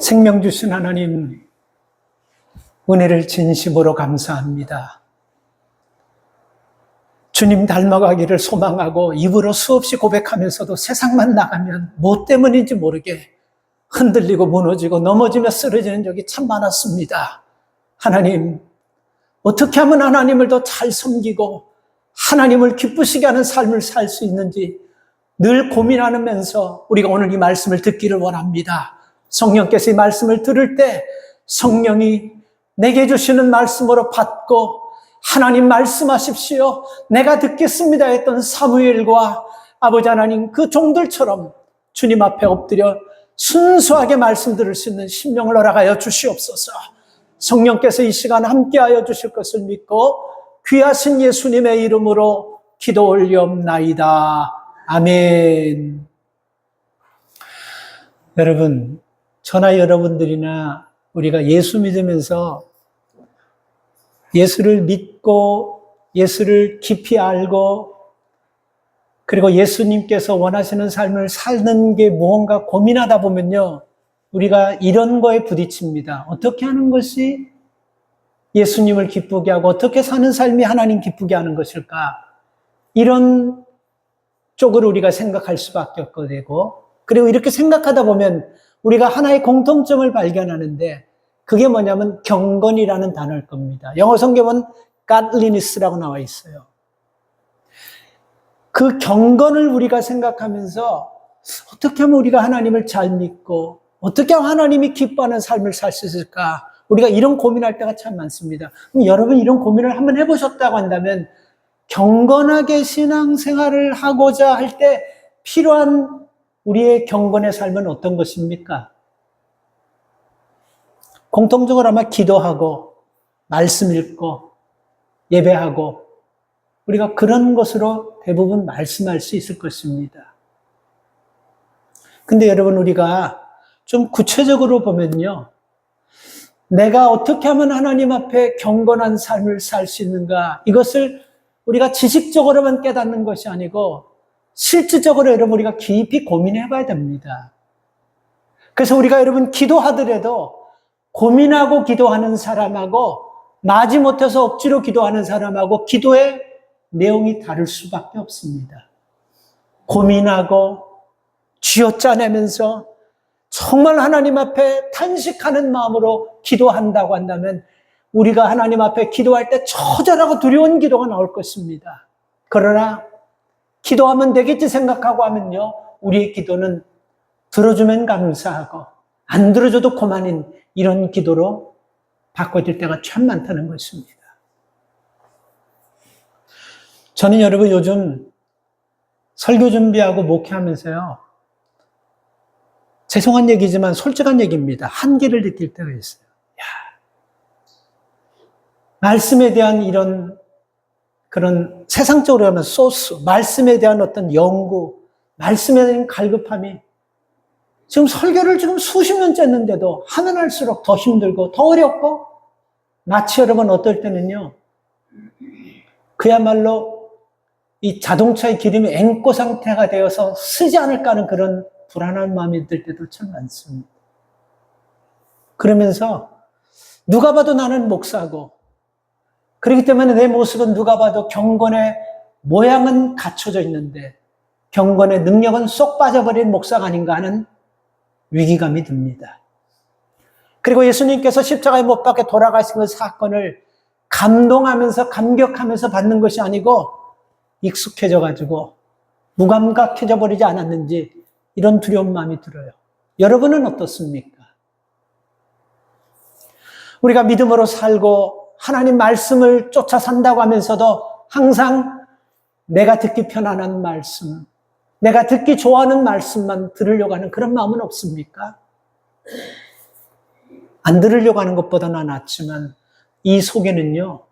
생명 주신 하나님, 은혜를 진심으로 감사합니다. 주님 닮아가기를 소망하고 입으로 수없이 고백하면서도 세상만 나가면 뭐 때문인지 모르게 흔들리고 무너지고 넘어지며 쓰러지는 적이 참 많았습니다. 하나님, 어떻게 하면 하나님을 더 잘 섬기고 하나님을 기쁘시게 하는 삶을 살 수 있는지 늘 고민하면서 우리가 오늘 이 말씀을 듣기를 원합니다. 성령께서 이 말씀을 들을 때 성령이 내게 주시는 말씀으로 받고 하나님 말씀하십시오, 내가 듣겠습니다 했던 사무엘과 아버지 하나님 그 종들처럼 주님 앞에 엎드려 순수하게 말씀 들을 수 있는 심령을 허락하여 주시옵소서. 성령께서 이 시간 함께하여 주실 것을 믿고 귀하신 예수님의 이름으로 기도 올리옵나이다. 아멘. 여러분, 저나 여러분들이나 우리가 예수 믿으면서 예수를 믿고 예수를 깊이 알고 그리고 예수님께서 원하시는 삶을 사는 게 무언가 고민하다 보면요, 우리가 이런 거에 부딪힙니다. 어떻게 하는 것이 예수님을 기쁘게 하고 어떻게 사는 삶이 하나님 기쁘게 하는 것일까? 이런 쪽으로 우리가 생각할 수밖에 없게 되고, 그리고 이렇게 생각하다 보면 우리가 하나의 공통점을 발견하는데 그게 뭐냐면 경건이라는 단어일 겁니다. 영어 성경은 godliness라고 나와 있어요. 그 경건을 우리가 생각하면서 어떻게 하면 우리가 하나님을 잘 믿고 어떻게 하면 하나님이 기뻐하는 삶을 살 수 있을까? 우리가 이런 고민할 때가 참 많습니다. 그럼 여러분 이런 고민을 한번 해보셨다고 한다면 경건하게 신앙생활을 하고자 할 때 필요한 우리의 경건의 삶은 어떤 것입니까? 공통적으로 아마 기도하고 말씀 읽고 예배하고 우리가 그런 것으로 대부분 말씀할 수 있을 것입니다. 근데 여러분, 우리가 좀 구체적으로 보면요, 내가 어떻게 하면 하나님 앞에 경건한 삶을 살 수 있는가, 이것을 우리가 지식적으로만 깨닫는 것이 아니고 실질적으로 여러분 우리가 깊이 고민해 봐야 됩니다. 그래서 우리가 여러분 기도하더라도 고민하고 기도하는 사람하고 마지 못해서 억지로 기도하는 사람하고 기도의 내용이 다를 수밖에 없습니다. 고민하고 쥐어짜내면서 정말 하나님 앞에 탄식하는 마음으로 기도한다고 한다면 우리가 하나님 앞에 기도할 때 처절하고 두려운 기도가 나올 것입니다. 그러나 기도하면 되겠지 생각하고 하면요, 우리의 기도는 들어주면 감사하고 안 들어줘도 그만인 이런 기도로 바꿔질 때가 참 많다는 것입니다. 저는 여러분 요즘 설교 준비하고 목회하면서요, 죄송한 얘기지만 솔직한 얘기입니다. 한계를 느낄 때가 있어요. 말씀에 대한 이런 그런 세상적으로 하면 소스, 말씀에 대한 어떤 연구, 말씀에 대한 갈급함이 지금 설교를 지금 수십 년째 했는데도 하면 할수록 더 힘들고 더 어렵고, 마치 여러분 어떨 때는요, 그야말로 이 자동차의 기름이 앵꼬 상태가 되어서 쓰지 않을까 하는 그런 불안한 마음이 들 때도 참 많습니다. 그러면서 누가 봐도 나는 목사고, 그렇기 때문에 내 모습은 누가 봐도 경건의 모양은 갖춰져 있는데 경건의 능력은 쏙 빠져버린 목사가 아닌가 하는 위기감이 듭니다. 그리고 예수님께서 십자가에 못 박혀 돌아가신 그 사건을 감동하면서 감격하면서 받는 것이 아니고 익숙해져가지고 무감각해져 버리지 않았는지 이런 두려운 마음이 들어요. 여러분은 어떻습니까? 우리가 믿음으로 살고 하나님 말씀을 쫓아 산다고 하면서도 항상 내가 듣기 편안한 말씀, 내가 듣기 좋아하는 말씀만 들으려고 하는 그런 마음은 없습니까? 안 들으려고 하는 것보다는 낫지만 이 속에는요,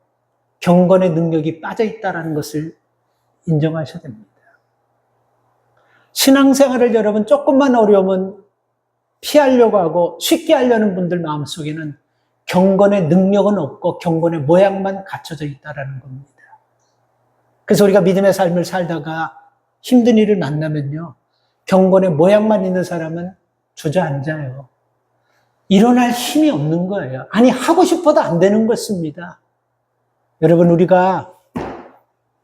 경건의 능력이 빠져 있다는 것을 인정하셔야 됩니다. 신앙생활을 여러분 조금만 어려우면 피하려고 하고 쉽게 하려는 분들 마음속에는 경건의 능력은 없고 경건의 모양만 갖춰져 있다는 겁니다. 그래서 우리가 믿음의 삶을 살다가 힘든 일을 만나면요, 경건의 모양만 있는 사람은 주저앉아요. 일어날 힘이 없는 거예요. 아니, 하고 싶어도 안 되는 것입니다. 여러분, 우리가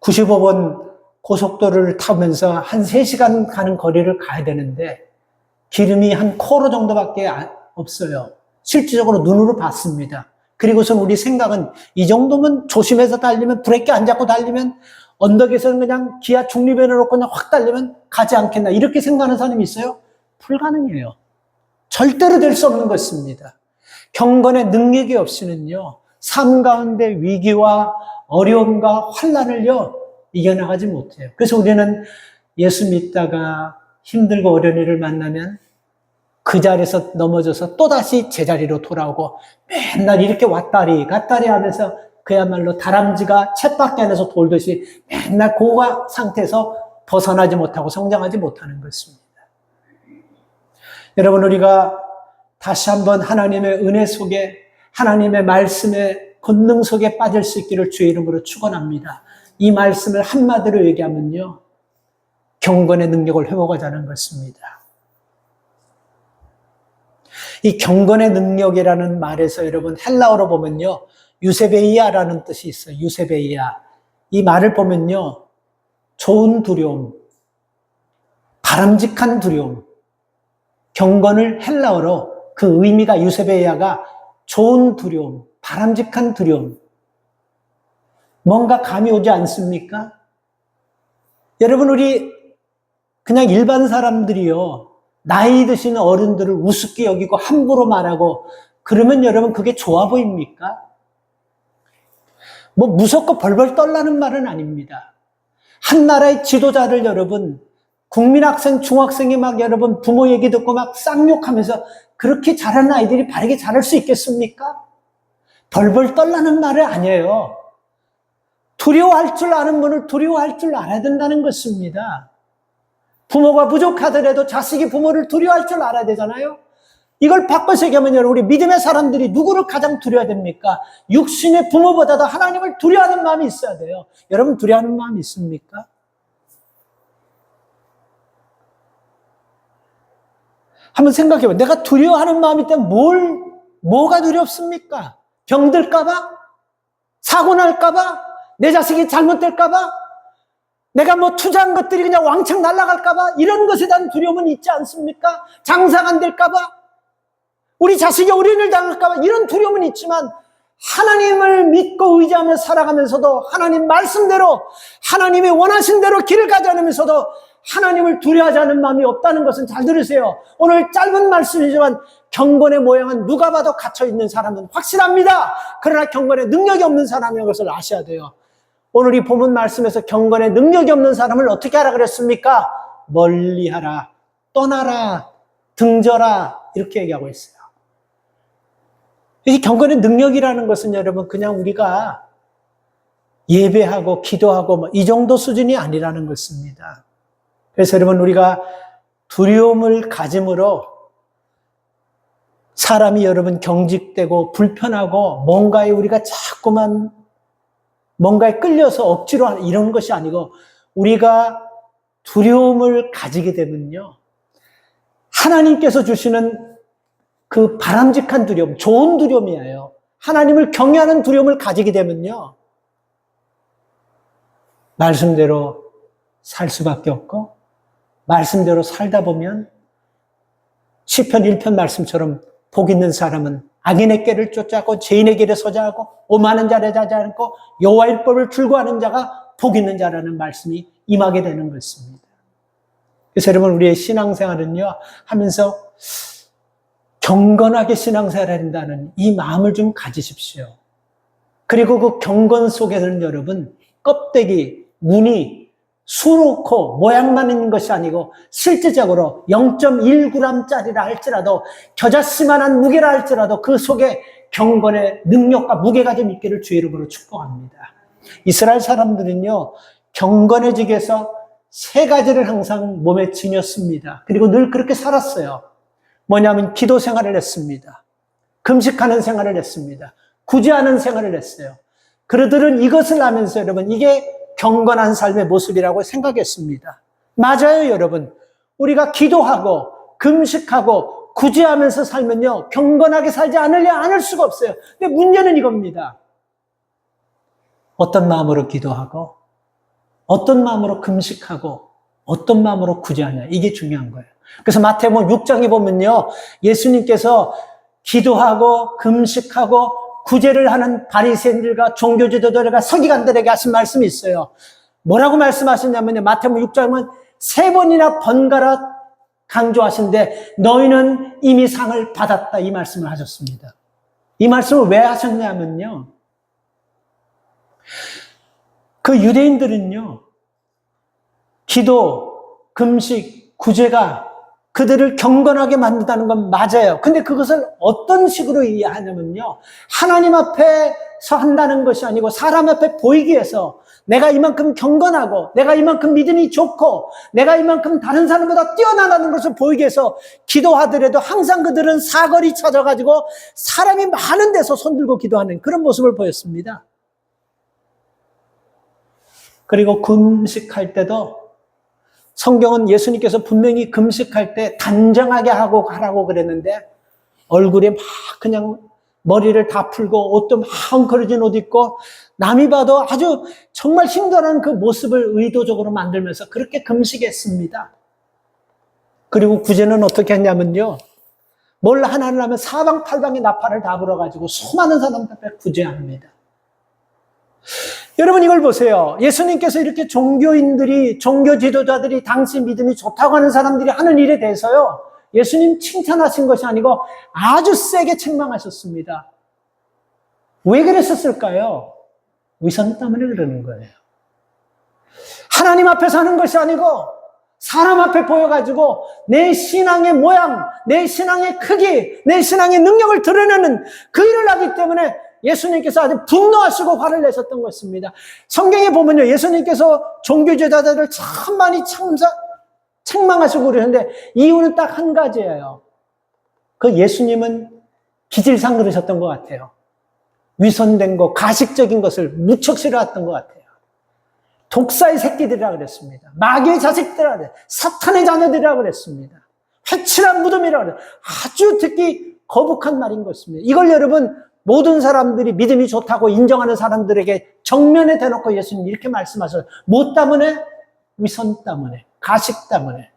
95번 고속도로를 타면서 한 3시간 가는 거리를 가야 되는데 기름이 한 코로 정도밖에 없어요. 실질적으로 눈으로 봤습니다. 그리고선 우리 생각은 이 정도면 조심해서 달리면, 브레이크 안 잡고 달리면, 언덕에서는 그냥 기아 중립에 놓고 그냥 확 달리면 가지 않겠나, 이렇게 생각하는 사람이 있어요? 불가능해요. 절대로 될 수 없는 것입니다. 경건의 능력이 없이는요, 삶 가운데 위기와 어려움과 환난을요 이겨나가지 못해요. 그래서 우리는 예수 믿다가 힘들고 어려운 일을 만나면 그 자리에서 넘어져서 또다시 제자리로 돌아오고 맨날 이렇게 왔다리 갔다리 하면서 그야말로 다람쥐가 쳇바퀴 안에서 돌듯이 맨날 고가 상태에서 벗어나지 못하고 성장하지 못하는 것입니다. 여러분, 우리가 다시 한번 하나님의 은혜 속에, 하나님의 말씀의 권능 속에 빠질 수 있기를 주의 이름으로 축원합니다. 이 말씀을 한마디로 얘기하면요, 경건의 능력을 회복하자는 것입니다. 이 경건의 능력이라는 말에서 여러분 헬라어로 보면요, 유세베이아라는 뜻이 있어요. 유세베이아. 이 말을 보면요, 좋은 두려움, 바람직한 두려움, 경건을 헬라어로 그 의미가 유세베이아가 좋은 두려움, 바람직한 두려움. 뭔가 감이 오지 않습니까? 여러분, 우리 그냥 일반 사람들이요, 나이 드신 어른들을 우습게 여기고 함부로 말하고 그러면 여러분 그게 좋아 보입니까? 뭐 무섭고 벌벌 떨라는 말은 아닙니다. 한 나라의 지도자를 여러분, 국민학생, 중학생이 막 여러분 부모 얘기 듣고 막 쌍욕하면서 그렇게 자라는 아이들이 바르게 자랄 수 있겠습니까? 벌벌 떨라는 말은 아니에요. 두려워할 줄 아는 분을 두려워할 줄 알아야 된다는 것입니다. 부모가 부족하더라도 자식이 부모를 두려워할 줄 알아야 되잖아요. 이걸 바꿔서 얘기하면 여러분, 우리 믿음의 사람들이 누구를 가장 두려워야 됩니까? 육신의 부모보다도 하나님을 두려워하는 마음이 있어야 돼요. 여러분, 두려워하는 마음이 있습니까? 한번 생각해봐요. 내가 두려워하는 마음이 있다면 뭐가 두렵습니까? 병들까봐? 사고 날까봐? 내 자식이 잘못될까봐? 내가 뭐 투자한 것들이 그냥 왕창 날아갈까봐? 이런 것에 대한 두려움은 있지 않습니까? 장사가 안 될까봐? 우리 자식이 어려움을 당할까봐? 이런 두려움은 있지만 하나님을 믿고 의지하며 살아가면서도 하나님 말씀대로, 하나님이 원하신 대로 길을 가지 않으면서도 하나님을 두려워하지 않는 마음이 없다는 것은 잘 들으세요. 오늘 짧은 말씀이지만 경건의 모양은 누가 봐도 갇혀있는 사람은 확실합니다. 그러나 경건의 능력이 없는 사람인 것을 아셔야 돼요. 오늘 이 본문 말씀에서 경건의 능력이 없는 사람을 어떻게 하라 그랬습니까? 멀리하라, 떠나라, 등져라, 이렇게 얘기하고 있어요. 이 경건의 능력이라는 것은 여러분 그냥 우리가 예배하고 기도하고 뭐 이 정도 수준이 아니라는 것입니다. 그래서 여러분, 우리가 두려움을 가짐으로 사람이 여러분 경직되고 불편하고 뭔가에 우리가 자꾸만 뭔가에 끌려서 억지로 하는 이런 것이 아니고, 우리가 두려움을 가지게 되면요, 하나님께서 주시는 그 바람직한 두려움, 좋은 두려움이에요. 하나님을 경외하는 두려움을 가지게 되면요, 말씀대로 살 수밖에 없고, 말씀대로 살다 보면 시편 1편 말씀처럼 복 있는 사람은 악인의 길을 쫓아가고 죄인의 길에 서지 않고 오만한 자를 자지 않고 여호와의 법을 출구하는 자가 복 있는 자라는 말씀이 임하게 되는 것입니다. 그래서 여러분, 우리의 신앙생활은요, 하면서 경건하게 신앙생활을 한다는 이 마음을 좀 가지십시오. 그리고 그 경건 속에는 여러분, 껍데기, 무늬, 수놓고 모양만 있는 것이 아니고 실제적으로 0.1g짜리라 할지라도, 겨자씨만한 무게라 할지라도 그 속에 경건의 능력과 무게가 좀 있기를 주의 이름으로 축복합니다. 이스라엘 사람들은요, 경건해지기 위해서 3가지를 항상 몸에 지녔습니다. 그리고 늘 그렇게 살았어요. 뭐냐면 기도 생활을 했습니다. 금식하는 생활을 했습니다. 구제하는 생활을 했어요. 그들은 이것을 하면서 여러분, 이게 경건한 삶의 모습이라고 생각했습니다. 맞아요, 여러분. 우리가 기도하고 금식하고 구제하면서 살면요, 경건하게 살지 않을 수가 없어요. 근데 문제는 이겁니다. 어떤 마음으로 기도하고, 어떤 마음으로 금식하고, 어떤 마음으로 구제하냐. 이게 중요한 거예요. 그래서 마태복음 6장에 보면요, 예수님께서 기도하고 금식하고 구제를 하는 바리새인들과 종교 지도자들과 서기관들에게 하신 말씀이 있어요. 뭐라고 말씀하셨냐면요, 마태복음 6장은 3번이나 번갈아 강조하신데 너희는 이미 상을 받았다, 이 말씀을 하셨습니다. 이 말씀을 왜 하셨냐면요, 그 유대인들은요, 기도, 금식, 구제가 그들을 경건하게 만든다는 건 맞아요. 근데 그것을 어떤 식으로 이해하냐면요, 하나님 앞에서 한다는 것이 아니고 사람 앞에 보이기 위해서 내가 이만큼 경건하고 내가 이만큼 믿음이 좋고 내가 이만큼 다른 사람보다 뛰어나다는 것을 보이기 위해서 기도하더라도 항상 그들은 사거리 찾아가지고 사람이 많은 데서 손들고 기도하는 그런 모습을 보였습니다. 그리고 금식할 때도 성경은 예수님께서 분명히 금식할 때 단정하게 하고 가라고 그랬는데 얼굴에 막 그냥 머리를 다 풀고 옷도 막 헝클어진 옷 입고 남이 봐도 아주 정말 힘들어하는 그 모습을 의도적으로 만들면서 그렇게 금식했습니다. 그리고 구제는 어떻게 했냐면요, 뭘 하나를 하면 사방팔방에 나팔을 다 불어가지고 수많은 사람들 앞에 구제합니다. 여러분 이걸 보세요. 예수님께서 이렇게 종교인들이, 종교 지도자들이 당시 믿음이 좋다고 하는 사람들이 하는 일에 대해서요, 예수님 칭찬하신 것이 아니고 아주 세게 책망하셨습니다. 왜 그랬었을까요? 위선 때문에 그러는 거예요. 하나님 앞에서 하는 것이 아니고 사람 앞에 보여가지고 내 신앙의 모양, 내 신앙의 크기, 내 신앙의 능력을 드러내는 그 일을 하기 때문에 예수님께서 아주 분노하시고 화를 내셨던 것입니다. 성경에 보면요, 예수님께서 종교제자들을 참 많이 책망하시고 그러는데 이유는 딱 한 가지예요. 그 예수님은 기질상 그러셨던 것 같아요. 위선된 거, 가식적인 것을 무척 싫어했던 것 같아요. 독사의 새끼들이라 그랬습니다. 마귀의 자식들이라 그랬어요. 사탄의 자녀들이라 그랬습니다. 회칠한 무덤이라 그랬어요. 아주 듣기 거북한 말인 것입니다. 이걸 여러분 모든 사람들이 믿음이 좋다고 인정하는 사람들에게 정면에 대놓고 예수님 이렇게 말씀하셔요. 뭐 때문에? 위선 때문에, 가식 때문에.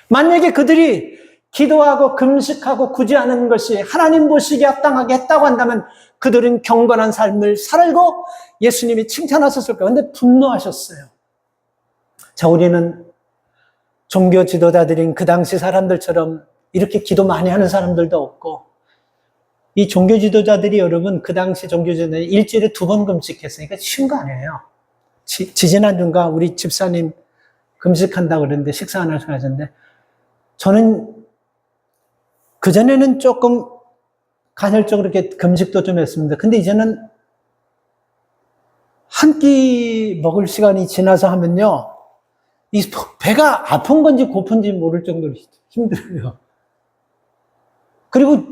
만약에 그들이 기도하고 금식하고 구제하는 것이 하나님 보시기에 합당하게 했다고 한다면 그들은 경건한 삶을 살고 예수님이 칭찬하셨을 거예요. 그런데 분노하셨어요. 자, 우리는 종교 지도자들인 그 당시 사람들처럼 이렇게 기도 많이 하는 사람들도 없고, 이 종교 지도자들이 여러분 그 당시 종교 지도자들이 일주일에 2번 금식했으니까 쉬운 거 아니에요. 지지난주인가 우리 집사님 금식한다고 그랬는데 식사 안 하시고 하셨는데, 저는 그전에는 조금 간헐적으로 이렇게 금식도 좀 했습니다. 근데 이제는 한 끼 먹을 시간이 지나서 하면요, 이 배가 아픈 건지 고픈지 모를 정도로 힘들어요. 그리고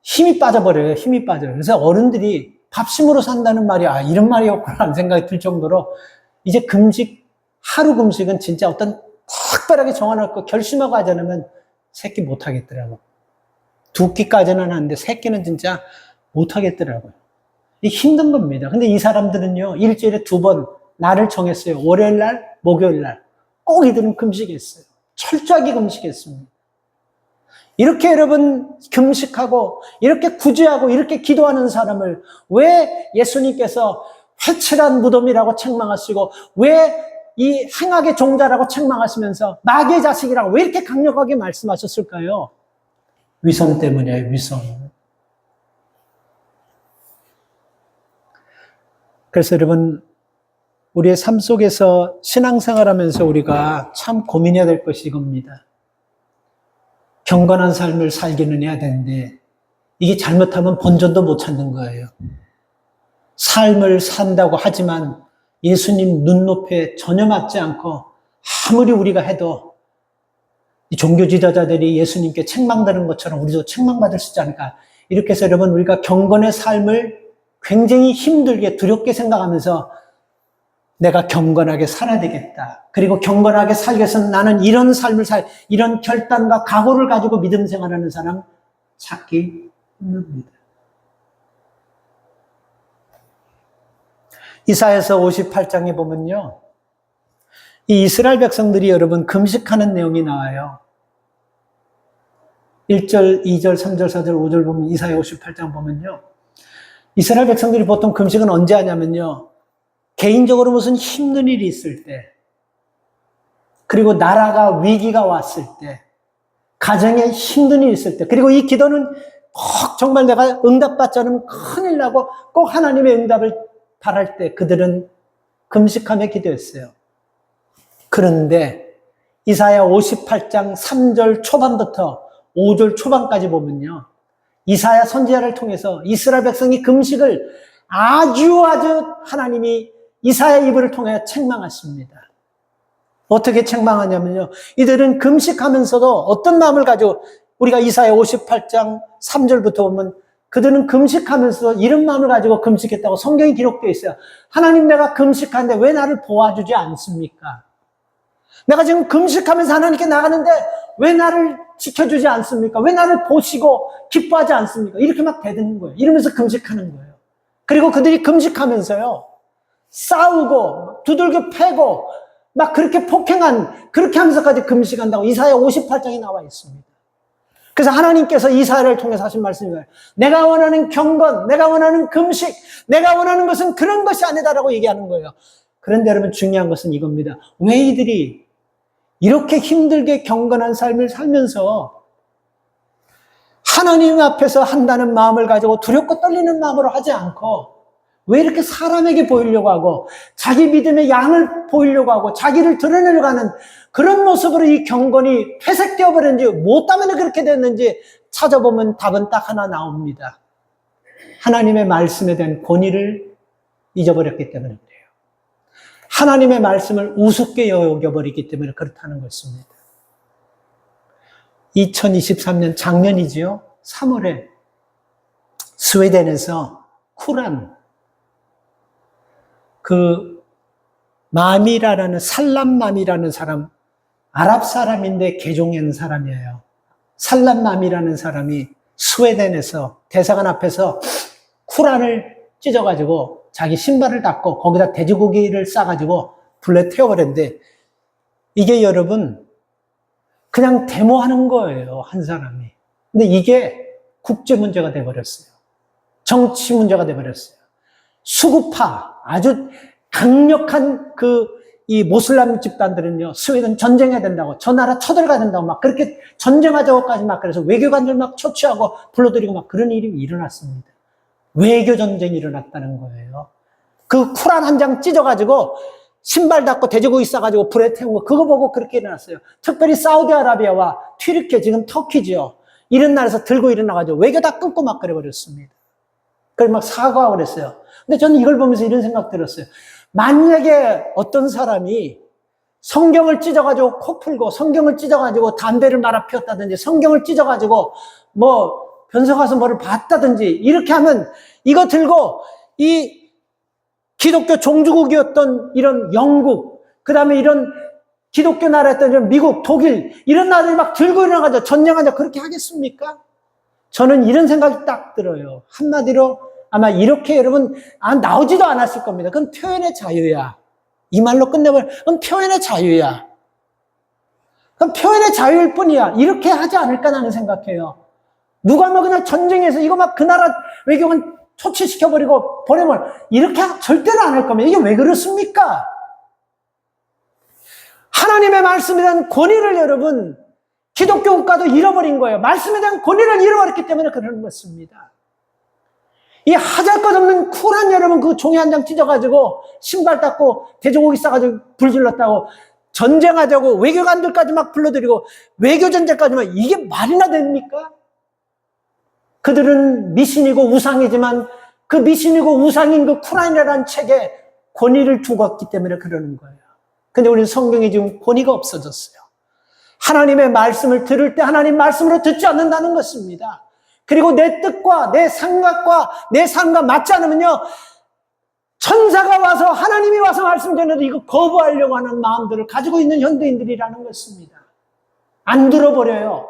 힘이 빠져버려요. 힘이 빠져요. 그래서 어른들이 밥심으로 산다는 말이 이런 말이었구나 하는 생각이 들 정도로 이제 금식, 하루 금식은 진짜 어떤 특별하게 정해놓고 결심하고 하지 않으면 3끼 못 하겠더라고요. 2끼까지는 하는데 3끼는 진짜 못 하겠더라고요. 이게 힘든 겁니다. 근데 이 사람들은요, 일주일에 2번 날을 정했어요. 월요일 날, 목요일 날. 꼭 이들은 금식했어요. 철저하게 금식했습니다. 이렇게 여러분 금식하고 이렇게 구제하고 이렇게 기도하는 사람을 왜 예수님께서 회칠한 무덤이라고 책망하시고 왜 이 행악의 종자라고 책망하시면서 마귀의 자식이라고 왜 이렇게 강력하게 말씀하셨을까요? 위선 때문이에요. 위선. 그래서 여러분 우리의 삶 속에서 신앙생활하면서 우리가 참 고민해야 될 것이 이겁니다. 경건한 삶을 살기는 해야 되는데 이게 잘못하면 본전도 못 찾는 거예요. 삶을 산다고 하지만 예수님 눈높이에 전혀 맞지 않고 아무리 우리가 해도 이 종교 지도자들이 예수님께 책망받는 것처럼 우리도 책망받을 수 있지 않을까. 이렇게 해서 여러분 우리가 경건의 삶을 굉장히 힘들게 두렵게 생각하면서 내가 경건하게 살아야 되겠다. 그리고 경건하게 살기 위해서는 나는 이런 삶을 이런 결단과 각오를 가지고 믿음 생활하는 사람 찾기 힘듭니다. 이사야서 58장에 보면요, 이 이스라엘 백성들이 여러분 금식하는 내용이 나와요. 1절, 2절, 3절, 4절, 5절 보면 이사야 58장 보면요, 이스라엘 백성들이 보통 금식은 언제 하냐면요, 개인적으로 무슨 힘든 일이 있을 때, 그리고 나라가 위기가 왔을 때, 가정에 힘든 일이 있을 때, 그리고 이 기도는 꼭 정말 내가 응답받지 않으면 큰일 나고 꼭 하나님의 응답을 바랄 때 그들은 금식하며 기도했어요. 그런데 이사야 58장 3절 초반부터 5절 초반까지 보면요, 이사야 선지자를 통해서 이스라엘 백성이 금식을 아주 하나님이 이사야 입을 통해 책망하십니다. 어떻게 책망하냐면요, 이들은 금식하면서도 어떤 마음을 가지고, 우리가 이사야 58장 3절부터 보면 그들은 금식하면서 이런 마음을 가지고 금식했다고 성경이 기록되어 있어요. 하나님, 내가 금식하는데 왜 나를 도와주지 않습니까? 내가 지금 금식하면서 하나님께 나가는데 왜 나를 지켜주지 않습니까? 왜 나를 보시고 기뻐하지 않습니까? 이렇게 막 대드는 거예요. 이러면서 금식하는 거예요. 그리고 그들이 금식하면서요, 싸우고 두들겨 패고 막 그렇게 그렇게 하면서까지 금식한다고 이사야 58장에 나와 있습니다. 그래서 하나님께서 이사야를 통해서 하신 말씀이에요. 내가 원하는 경건, 내가 원하는 금식, 내가 원하는 것은 그런 것이 아니다라고 얘기하는 거예요. 그런데 여러분, 중요한 것은 이겁니다. 왜 이들이 이렇게 힘들게 경건한 삶을 살면서 하나님 앞에서 한다는 마음을 가지고 두렵고 떨리는 마음으로 하지 않고 왜 이렇게 사람에게 보이려고 하고 자기 믿음의 양을 보이려고 하고 자기를 드러내려고 하는 그런 모습으로 이 경건이 퇴색되어 버렸는지, 뭐 때문에 그렇게 됐는지 찾아보면 답은 딱 하나 나옵니다. 하나님의 말씀에 대한 권위를 잊어버렸기 때문에 그래요. 하나님의 말씀을 우습게 여겨버리기 때문에 그렇다는 것입니다. 2023년 작년이지요. 3월에 스웨덴에서 쿠란, 마미라라는, 살람맘이라는 사람, 아랍 사람인데 개종한 사람이에요. 살람맘이라는 사람이 스웨덴에서 대사관 앞에서 쿠란을 찢어가지고 자기 신발을 닦고 거기다 돼지고기를 싸가지고 불에 태워버렸는데, 이게 여러분 그냥 데모하는 거예요, 한 사람이. 근데 이게 국제 문제가 돼버렸어요. 정치 문제가 돼버렸어요. 수구파, 아주 강력한 이 모슬람 집단들은요, 스웨덴 전쟁해야 된다고, 저 나라 쳐들어가야 된다고 막 그렇게 전쟁하자고까지 막 그래서 외교관들 막 초치하고 불러들이고 막 그런 일이 일어났습니다. 외교 전쟁이 일어났다는 거예요. 그 쿠란 한 장 찢어가지고 신발 닦고 돼지고기 싸가지고 불에 태운 거, 그거 보고 그렇게 일어났어요. 특별히 사우디아라비아와 튀르키예, 지금 터키죠. 이런 나라에서 들고 일어나가지고 외교 다 끊고 막 그래버렸습니다. 그래서 막 사과하고 그랬어요. 근데 저는 이걸 보면서 이런 생각 들었어요. 만약에 어떤 사람이 성경을 찢어가지고 코 풀고, 성경을 찢어가지고 담배를 말아 피웠다든지, 성경을 찢어가지고 변소 가서 뭐를 봤다든지, 이렇게 하면 이거 들고 이 기독교 종주국이었던 이런 영국, 그 다음에 이런 기독교 나라였던 이런 미국, 독일, 이런 나라들이 막 들고 일어나가지고 전쟁하자, 그렇게 하겠습니까? 저는 이런 생각이 딱 들어요. 한마디로 아마 이렇게 여러분 나오지도 않았을 겁니다. 그건 표현의 자유야. 이 말로 끝내버려. 그건 표현의 자유야. 그건 표현의 자유일 뿐이야. 이렇게 하지 않을까 나는 생각해요. 누가 그냥 전쟁에서 이거 막 그 나라 외교관 초치시켜버리고 보내면 이렇게 절대로 안 할 겁니다. 이게 왜 그렇습니까? 하나님의 말씀에 대한 권위를 여러분, 기독교 국가도 잃어버린 거예요. 말씀에 대한 권위를 잃어버렸기 때문에 그러는 것입니다. 이 하잘것없는 쿨한 여러분, 그 종이 한 장 찢어가지고 신발 닦고 돼지고기 싸가지고 불 질렀다고 전쟁하자고 외교관들까지 막 불러들이고 외교전쟁까지 막, 이게 말이나 됩니까? 그들은 미신이고 우상이지만 그 미신이고 우상인 그 쿨한이라는 책에 권위를 두었기 때문에 그러는 거예요. 근데 우리는 성경에 지금 권위가 없어졌어요. 하나님의 말씀을 들을 때 하나님 말씀으로 듣지 않는다는 것입니다. 그리고 내 뜻과 내 생각과 내 삶과 맞지 않으면요, 천사가 와서 하나님이 와서 말씀드렸는데 이거 거부하려고 하는 마음들을 가지고 있는 현대인들이라는 것입니다. 안 들어버려요.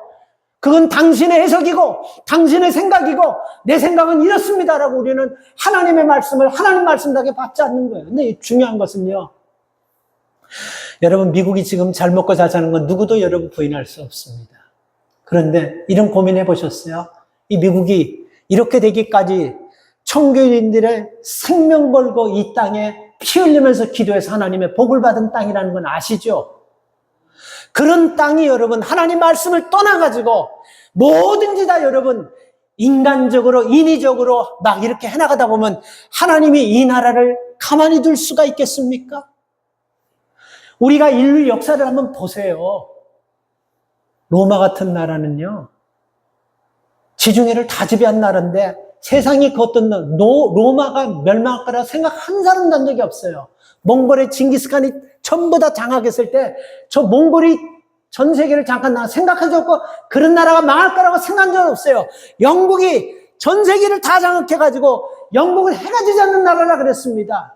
그건 당신의 해석이고 당신의 생각이고 내 생각은 이렇습니다라고 우리는 하나님의 말씀을 하나님 말씀답게 받지 않는 거예요. 근데 중요한 것은요. 여러분 미국이 지금 잘 먹고 잘 사는 건 누구도 여러분 부인할 수 없습니다. 그런데 이런 고민해 보셨어요? 이 미국이 이렇게 되기까지 청교인들의 생명 걸고 이 땅에 피 흘리면서 기도해서 하나님의 복을 받은 땅이라는 건 아시죠? 그런 땅이 여러분 하나님 말씀을 떠나가지고 뭐든지 다 여러분 인간적으로 인위적으로 막 이렇게 해나가다 보면 하나님이 이 나라를 가만히 둘 수가 있겠습니까? 우리가 인류 역사를 한번 보세요. 로마 같은 나라는요. 지중해를 다 지배한 나라인데 세상이 그 어떤 로마가 멸망할 거라 생각 한 사람도 한 적이 없어요. 몽골의 징기스칸이 전부 다 장악했을 때 저 몽골이 전 세계를 잠깐 생각해줬고 그런 나라가 망할 거라고 생각한 적 없어요. 영국이 전 세계를 다 장악해가지고 영국을 해가 지지 않는 나라라 그랬습니다.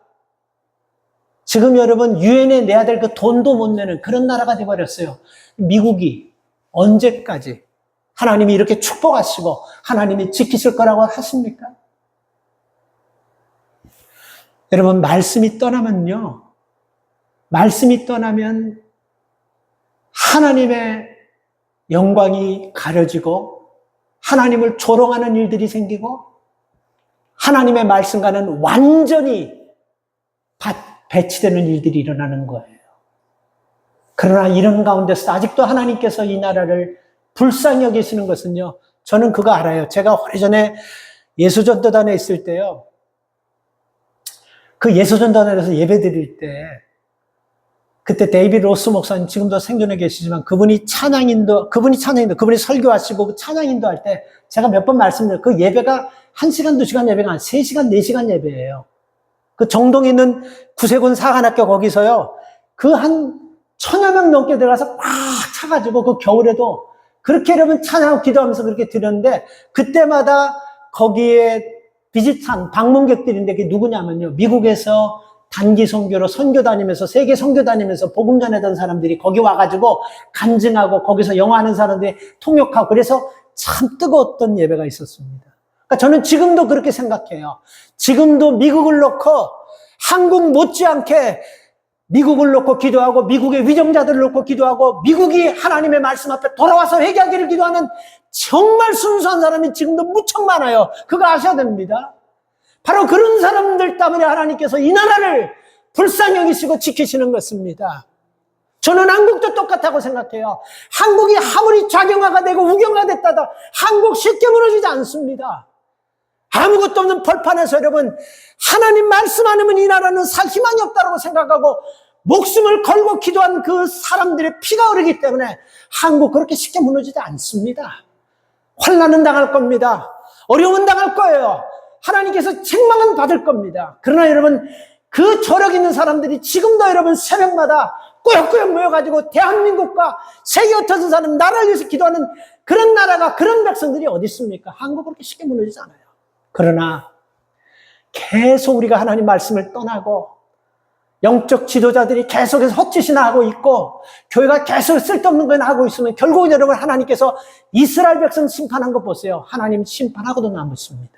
지금 여러분 유엔에 내야 될 그 돈도 못 내는 그런 나라가 돼버렸어요. 미국이 언제까지 하나님이 이렇게 축복하시고 하나님이 지키실 거라고 하십니까? 여러분 말씀이 떠나면요. 말씀이 떠나면 하나님의 영광이 가려지고 하나님을 조롱하는 일들이 생기고 하나님의 말씀과는 완전히 배치되는 일들이 일어나는 거예요. 그러나 이런 가운데서 아직도 하나님께서 이 나라를 불쌍히 여기시는 것은요. 저는 그거 알아요. 제가 오래전에 예수전도단에 있을 때요. 그 예수전도단에서 예배 드릴 때 그때 데이비드 로스 목사님 지금도 생존해 계시지만 그분이 그분이 설교하시고 찬양인도 할 때 제가 몇 번 말씀드려요. 그 예배가 1시간, 2시간 예배가 아니라 3시간, 4시간 예배예요. 그 정동에 있는 구세군 사관학교 거기서요. 그 한 1000여 명 넘게 들어가서 꽉 차가지고 그 겨울에도 그렇게 여러분 찬양하고 기도하면서 그렇게 드렸는데 그때마다 거기에 비짓한 방문객들인데 그게 누구냐면요. 미국에서 단기 선교로 선교 다니면서 세계 선교 다니면서 복음 전하던 사람들이 거기 와가지고 간증하고 거기서 영어하는 사람들이 통역하고 그래서 참 뜨거웠던 예배가 있었습니다. 그러니까 저는 지금도 그렇게 생각해요. 지금도 미국을 놓고 한국 못지않게 미국을 놓고 기도하고 미국의 위정자들을 놓고 기도하고 미국이 하나님의 말씀 앞에 돌아와서 회개하기를 기도하는 정말 순수한 사람이 지금도 무척 많아요. 그거 아셔야 됩니다. 바로 그런 사람들 때문에 하나님께서 이 나라를 불쌍히 여기시고 지키시는 것입니다. 저는 한국도 똑같다고 생각해요. 한국이 아무리 좌경화가 되고 우경화가 됐다다 한국 쉽게 무너지지 않습니다. 아무것도 없는 벌판에서 여러분 하나님 말씀 안 하면 이 나라는 살 희망이 없다고 생각하고 목숨을 걸고 기도한 그 사람들의 피가 흐르기 때문에 한국 그렇게 쉽게 무너지지 않습니다. 환난은 당할 겁니다. 어려움은 당할 거예요. 하나님께서 책망은 받을 겁니다. 그러나 여러분 그 저력 있는 사람들이 지금도 여러분 새벽마다 꾸역꾸역 모여가지고 대한민국과 세계 흩어진 사람 나라를 위해서 기도하는 그런 나라가 그런 백성들이 어디 있습니까? 한국 그렇게 쉽게 무너지지 않아요. 그러나 계속 우리가 하나님 말씀을 떠나고 영적 지도자들이 계속해서 헛짓이나 하고 있고 교회가 계속 쓸데없는 거나 하고 있으면 결국은 여러분 하나님께서 이스라엘 백성 심판한 거 보세요. 하나님 심판하고도 남으십니다.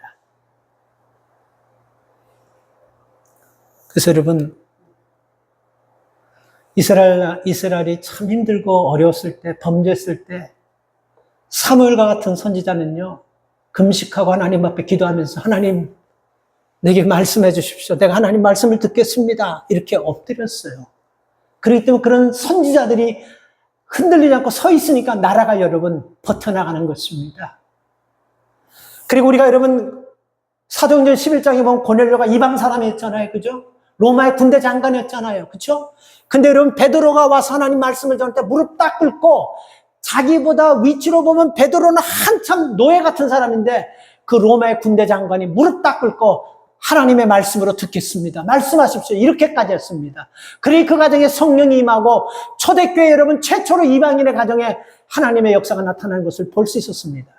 그래서 여러분 이스라엘이 참 힘들고 어려웠을 때 범죄했을 때 사무엘과 같은 선지자는요. 금식하고 하나님 앞에 기도하면서 하나님 내게 말씀해 주십시오. 내가 하나님 말씀을 듣겠습니다. 이렇게 엎드렸어요. 그렇기 때문에 그런 선지자들이 흔들리지 않고 서 있으니까 나라가 여러분 버텨나가는 것입니다. 그리고 우리가 여러분 사도행전 11장에 보면 고넬료가 이방 사람이었잖아요. 그죠? 로마의 군대 장관이었잖아요. 그죠? 근데 여러분 베드로가 와서 하나님 말씀을 전할 때 무릎 딱 꿇고 자기보다 위치로 보면 베드로는 한참 노예 같은 사람인데 그 로마의 군대 장관이 무릎 딱 꿇고 하나님의 말씀으로 듣겠습니다. 말씀하십시오. 이렇게까지 했습니다. 그러니 그 가정에 성령이 임하고 초대교회 여러분 최초로 이방인의 가정에 하나님의 역사가 나타나는 것을 볼 수 있었습니다.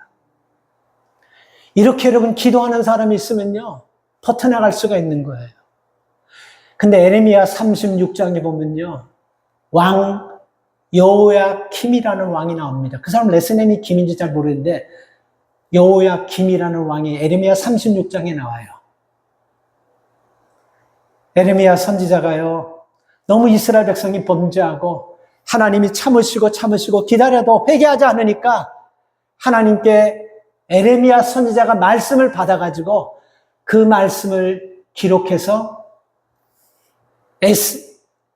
이렇게 여러분 기도하는 사람이 있으면요. 버텨나갈 수가 있는 거예요. 근데 에레미야 36장에 보면요, 왕 여호야김이라는 왕이 나옵니다. 그 사람 레스넴이 김인지 잘 모르는데 여호야김이라는 왕이 에레미야 36장에 나와요. 에레미야 선지자가요, 너무 이스라엘 백성이 범죄하고 하나님이 참으시고 기다려도 회개하지 않으니까 하나님께 에레미야 선지자가 말씀을 받아가지고 그 말씀을 기록해서